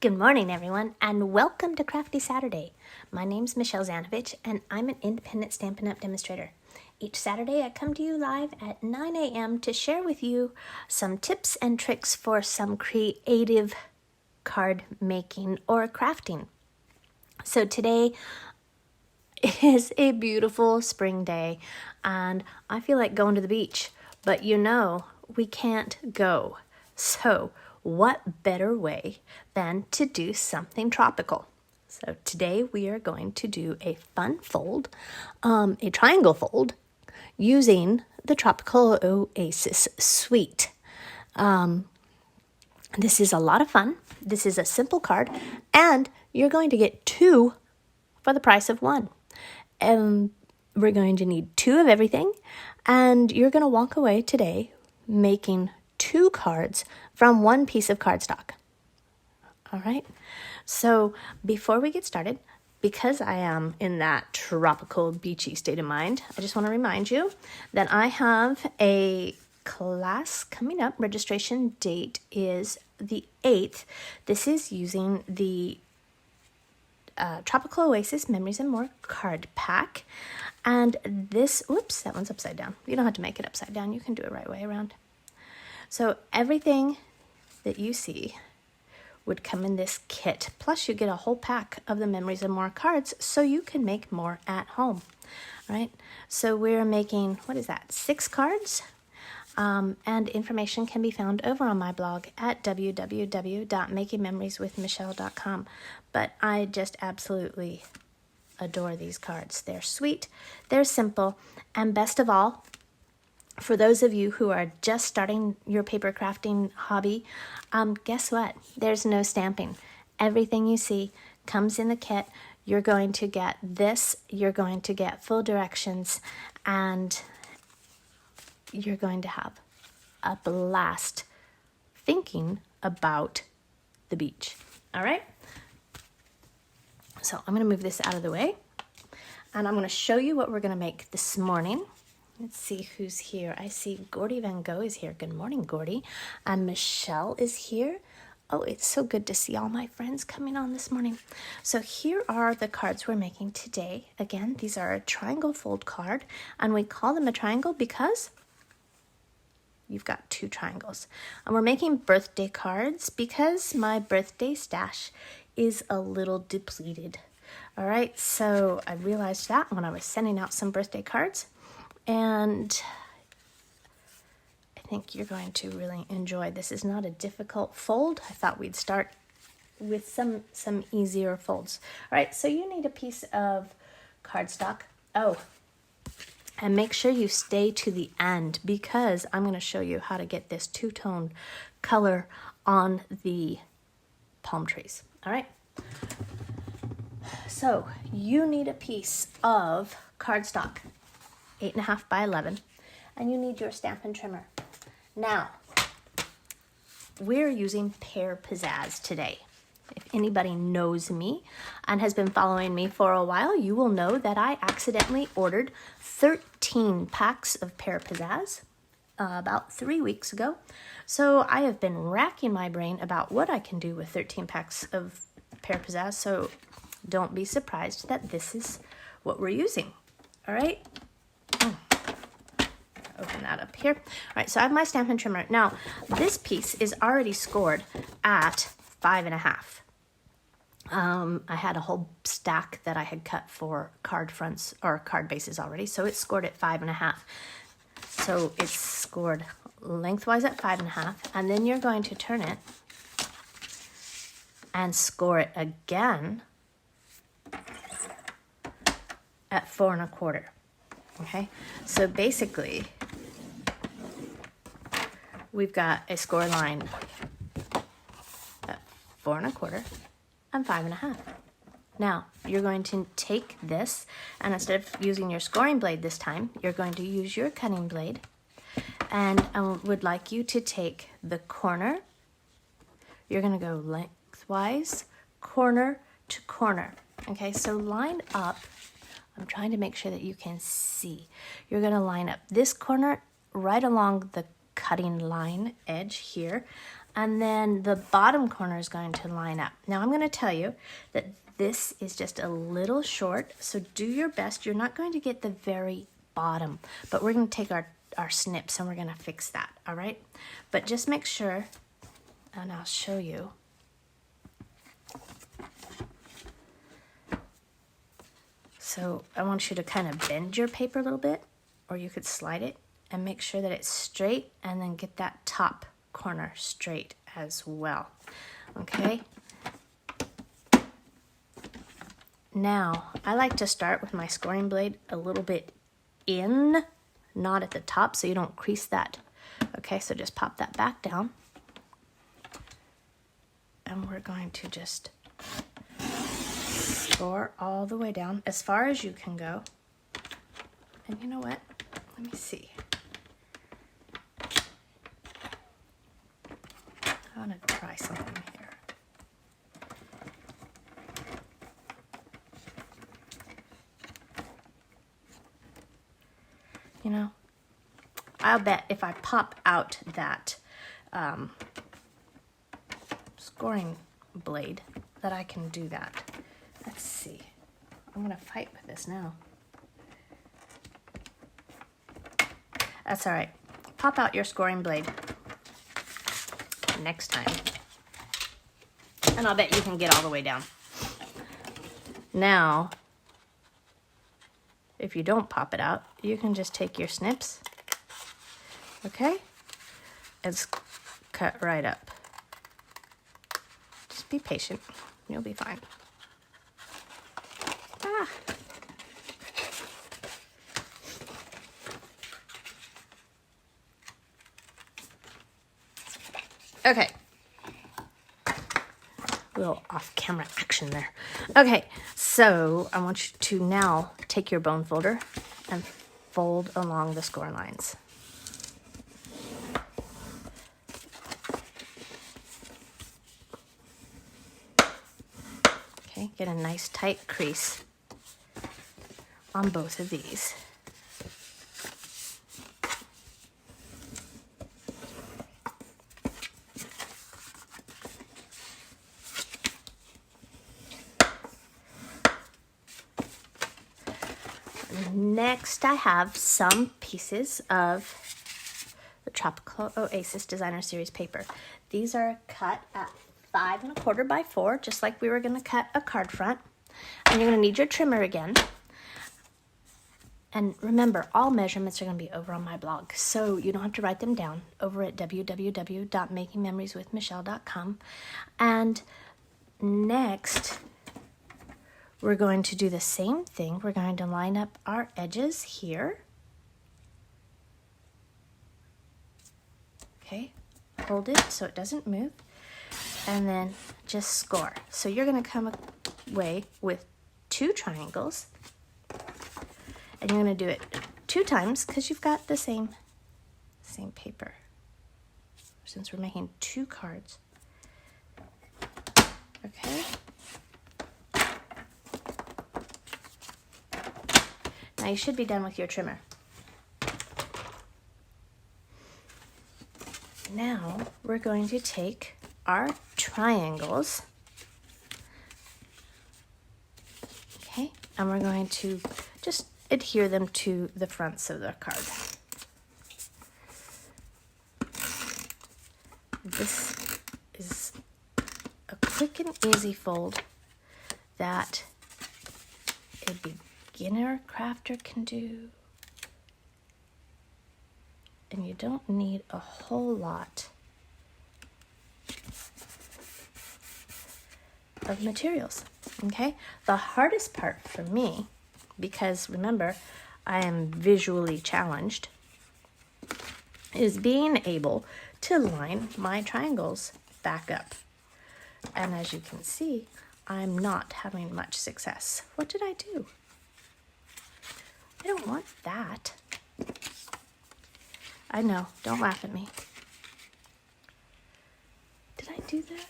Good morning, everyone, and welcome to Crafty Saturday. My name's Michelle Zanovich, and I'm an independent Stampin' Up! Demonstrator. Each Saturday, I come to you live at 9 a.m. to share with you some tips and tricks for some creative card making or crafting. So today is a beautiful spring day, and I feel like going to the beach, but you know, we can't go. So what better way than to do something tropical? So today we are going to do a fun fold, a triangle fold, using the Tropical Oasis Suite. This is a lot of fun. This is a simple card, and you're going to get two for the price of one. And we're going to need two of everything, and you're going to walk away today making two cards from one piece of cardstock. All right. So before we get started, because I am in that tropical beachy state of mind, I just want to remind you that I have a class coming up. Registration date is the 8th. This is using the Tropical Oasis Memories and More card pack. And this, whoops, that one's upside down. You don't have to make it upside down. You can do it right way around. So everything that you see would come in this kit. Plus you get a whole pack of the Memories and More cards so you can make more at home, right? So we're making, 6 cards? And information can be found over on my blog at www.makingmemorieswithmichelle.com. But I just absolutely adore these cards. They're sweet, they're simple, and best of all, for those of you who are just starting your paper crafting hobby, guess what? There's no stamping. Everything you see comes in the kit. You're going to get this, you're going to get full directions, and you're going to have a blast thinking about the beach. All right? So I'm going to move this out of the way, and I'm going to show you what we're going to make this morning. Let's see who's here. I see Gordy Van Gogh is here. Good morning, Gordy. And Michelle is here. Oh, it's so good to see all my friends coming on this morning. So here are the cards we're making today. Again, these are a triangle fold card, and we call them a triangle because you've got two triangles. And we're making birthday cards because my birthday stash is a little depleted. All right, so I realized that when I was sending out some birthday cards. And I think you're going to really enjoy. This is not a difficult fold. I thought we'd start with some easier folds. All right, so you need a piece of cardstock. Oh, and make sure you stay to the end because I'm going to show you how to get this two-tone color on the palm trees. All right. So you need a piece of cardstock, 8.5 by 11, and you need your Stampin' Trimmer. Now, we're using Pear Pizzazz today. If anybody knows me and has been following me for a while, you will know that I accidentally ordered 13 packs of Pear Pizzazz about 3 weeks ago. So I have been racking my brain about what I can do with 13 packs of Pear Pizzazz, so don't be surprised that this is what we're using. All right? Open that up here. All right, so I have my Stampin' Trimmer. Now, this piece is already scored at 5.5. I had a whole stack that I had cut for card fronts or card bases already, so it's scored at 5.5. So it's scored lengthwise at 5.5, and then you're going to turn it and score it again at 4.25. Okay, so basically, we've got a score line at 4.25 and 5.5. Now, you're going to take this, and instead of using your scoring blade this time, you're going to use your cutting blade, and I would like you to take the corner. You're going to go lengthwise, corner to corner. Okay, so line up. I'm trying to make sure that you can see. You're going to line up this corner right along the cutting line edge here, and then the bottom corner is going to line up. Now I'm going to tell you that this is just a little short, so do your best. You're not going to get the very bottom, but we're going to take our snips and we're going to fix that, all right? But just make sure, and I'll show you. So I want you to kind of bend your paper a little bit, or you could slide it, and make sure that it's straight, and then get that top corner straight as well, okay? Now, I like to start with my scoring blade a little bit in, not at the top, so you don't crease that. Okay, so just pop that back down. And we're going to just score all the way down as far as you can go. And you know what? Let me see. I want to try something here. You know, I'll bet if I pop out that scoring blade that I can do that. Let's see. I'm going to fight with this now. That's all right. Pop out your scoring blade next time. And I'll bet you can get all the way down. Now, if you don't pop it out, you can just take your snips, okay, and cut right up. Just be patient. You'll be fine. Ah. Okay. A little off-camera action there. Okay, so I want you to now take your bone folder and fold along the score lines. Okay, get a nice tight crease on both of these. Next, I have some pieces of the Tropical Oasis Designer Series paper. These are cut at 5 1/4 by 4, just like we were going to cut a card front. And you're going to need your trimmer again. And remember, all measurements are going to be over on my blog, so you don't have to write them down, over at www.makingmemorieswithmichelle.com. And next, we're going to do the same thing. We're going to line up our edges here. Okay, hold it so it doesn't move, and then just score. So you're going to come away with 2 triangles, and you're going to do it 2 times because you've got the same paper, since we're making 2 cards. Okay. Now you should be done with your trimmer. Now we're going to take our triangles, okay, and we're going to just adhere them to the fronts of the card. This is a quick and easy fold that a beginner crafter can do, and you don't need a whole lot of materials, okay? The hardest part for me, because remember, I am visually challenged, is being able to line my triangles back up. And as you can see, I'm not having much success. What did I do? I don't want that. I know, don't laugh at me. Did I do that?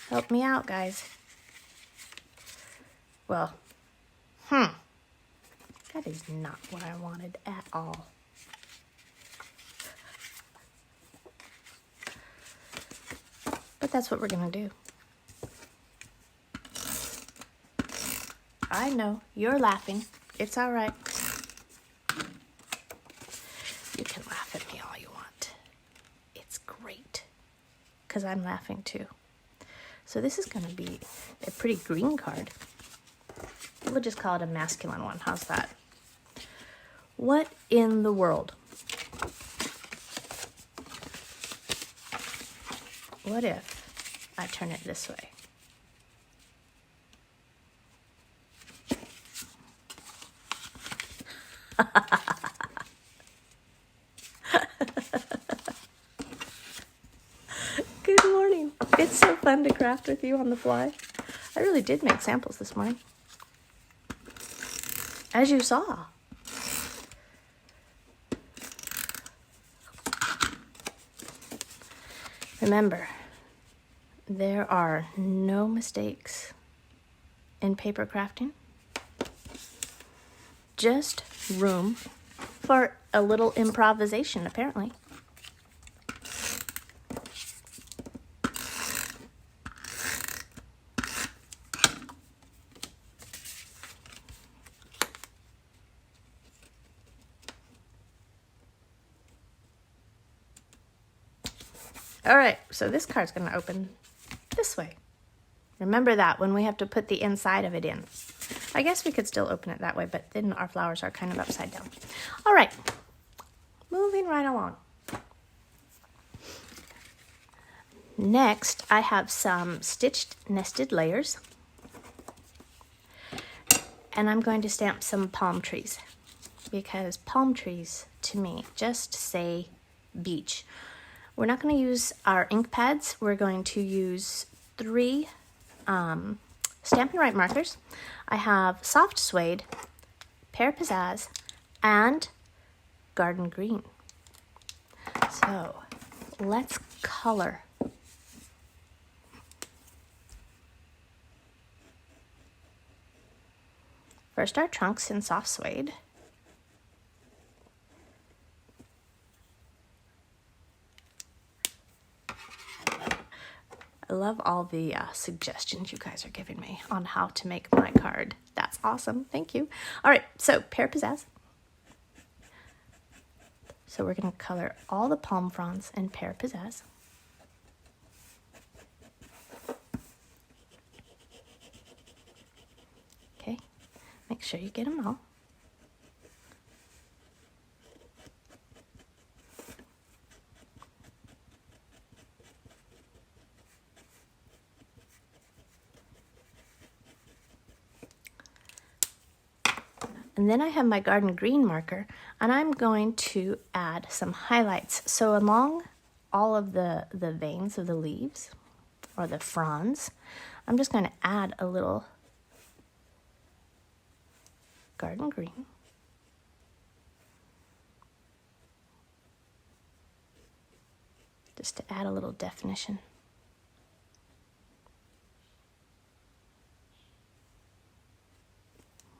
Help me out, guys. Well, that is not what I wanted at all. But that's what we're gonna do. I know, you're laughing. It's all right. You can laugh at me all you want. It's great, because I'm laughing too. So this is gonna be a pretty green card. We'll just call it a masculine one. How's that? What in the world? What if I turn it this way? Good morning. It's so fun to craft with you on the fly. I really did make samples this morning, as you saw. Remember, there are no mistakes in paper crafting. Just room for a little improvisation, apparently. All right, so this card's going to open this way. Remember that when we have to put the inside of it in. I guess we could still open it that way, but then our flowers are kind of upside down. All right, moving right along. Next, I have some stitched nested layers. And I'm going to stamp some palm trees, because palm trees, to me, just say beach. We're not going to use our ink pads. We're going to use 3 Stampin' Right markers. I have soft suede, pear pizzazz, and garden green. So let's color. First, our trunks in soft suede. I love all the suggestions you guys are giving me on how to make my card. That's awesome. Thank you. All right, so pear pizzazz. So we're going to color all the palm fronds in pear pizzazz. Okay, make sure you get them all. And then I have my garden green marker, and I'm going to add some highlights. So along all of the veins of the leaves, or the fronds, I'm just going to add a little garden green. Just to add a little definition.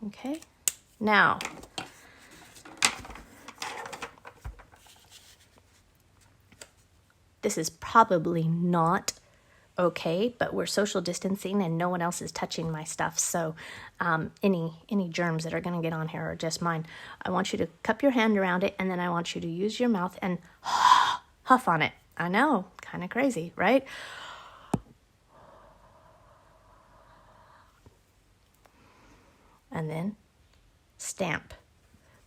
Okay. Now, this is probably not okay, but we're social distancing and no one else is touching my stuff, so any germs that are going to get on here are just mine. I want you to cup your hand around it, and then I want you to use your mouth and huff on it. I know, kind of crazy, right? And then stamp.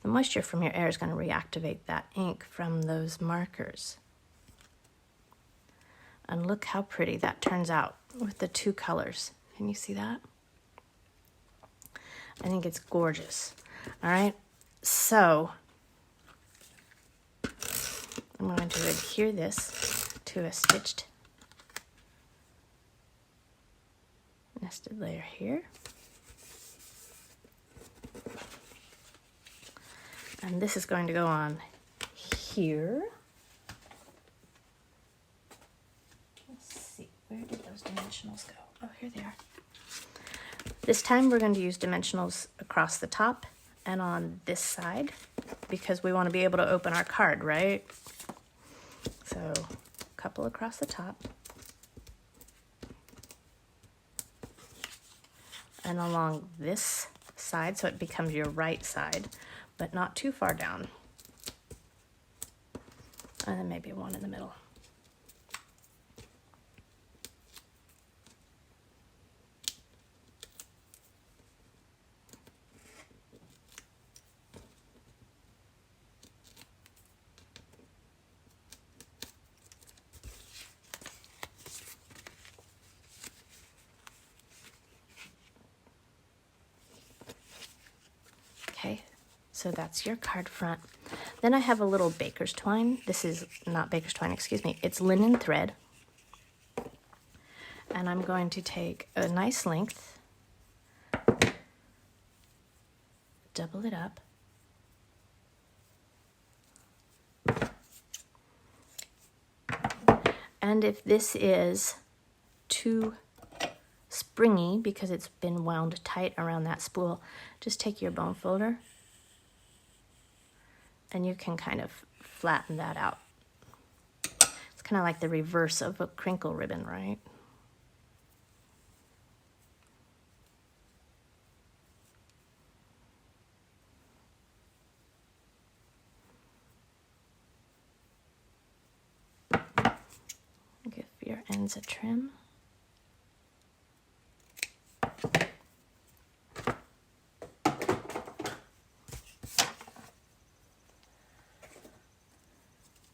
The moisture from your air is going to reactivate that ink from those markers. And look how pretty that turns out with the 2 colors. Can you see that? I think it's gorgeous. All right, so I'm going to adhere this to a stitched nested layer here. And this is going to go on here. Let's see, where did those dimensionals go? Oh, here they are. This time we're going to use dimensionals across the top and on this side, because we want to be able to open our card, right? So, a couple across the top. and along this side so it becomes your right side, but not too far down. And then maybe one in the middle. Okay, so that's your card front. Then I have a little baker's twine. This is not baker's twine, excuse me. It's linen thread. And I'm going to take a nice length, double it up, and if this is too springy because it's been wound tight around that spool, just take your bone folder and you can kind of flatten that out. It's kind of like the reverse of a crinkle ribbon, right? Give your ends a trim.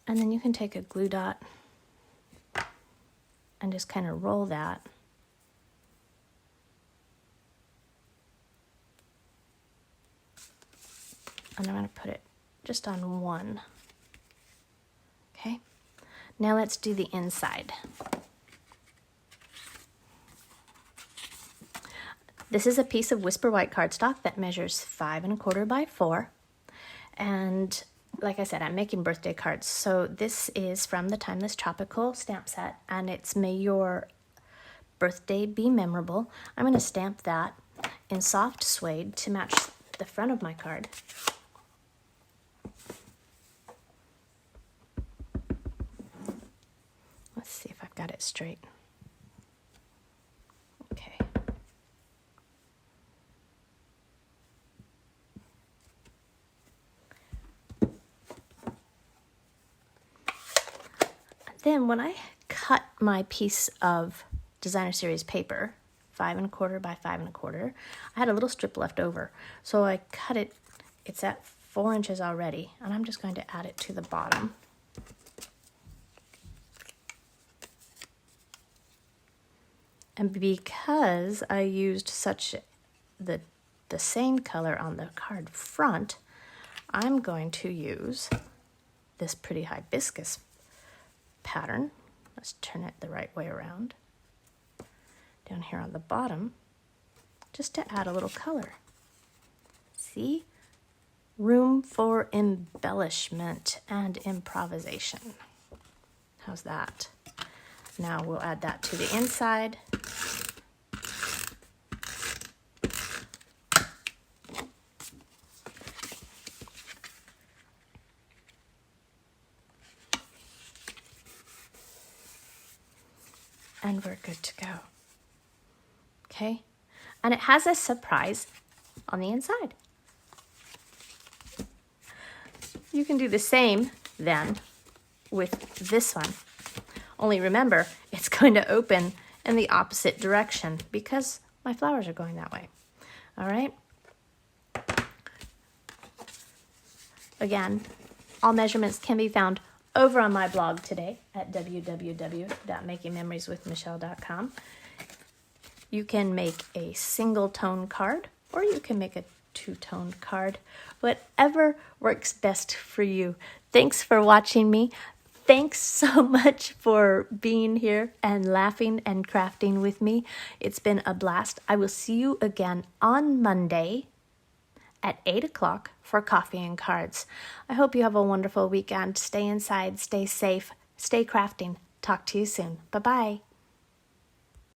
And then you can take a glue dot and just kind of roll that. And I'm going to put it just on one. Okay, now let's do the inside. This is a piece of Whisper White cardstock that measures 5 1/4 by 4. And like I said, I'm making birthday cards. So this is from the Timeless Tropical stamp set, and it's May Your Birthday Be Memorable. I'm going to stamp that in soft suede to match the front of my card. Let's see if I've got it straight. Okay. Then when I cut my piece of Designer Series paper, 5 1/4 by 5 1/4, I had a little strip left over. So I cut it, it's at 4 inches already, and I'm just going to add it to the bottom. And because I used the same color on the card front, I'm going to use this pretty hibiscus pattern. Let's turn it the right way around. Down here on the bottom, just to add a little color. See? Room for embellishment and improvisation. How's that? Now we'll add that to the inside. And we're good to go. Okay? And it has a surprise on the inside. You can do the same then with this one. Only remember, it's going to open in the opposite direction because my flowers are going that way. All right? Again, all measurements can be found over on my blog today at www.makingmemorieswithmichelle.com. You can make a single tone card or you can make a two-tone card, whatever works best for you. Thanks for watching me. Thanks so much for being here and laughing and crafting with me. It's been a blast. I will see you again on Monday at 8 o'clock for Coffee and Cards. I hope you have a wonderful weekend. Stay inside, stay safe, stay crafting. Talk to you soon. Bye-bye.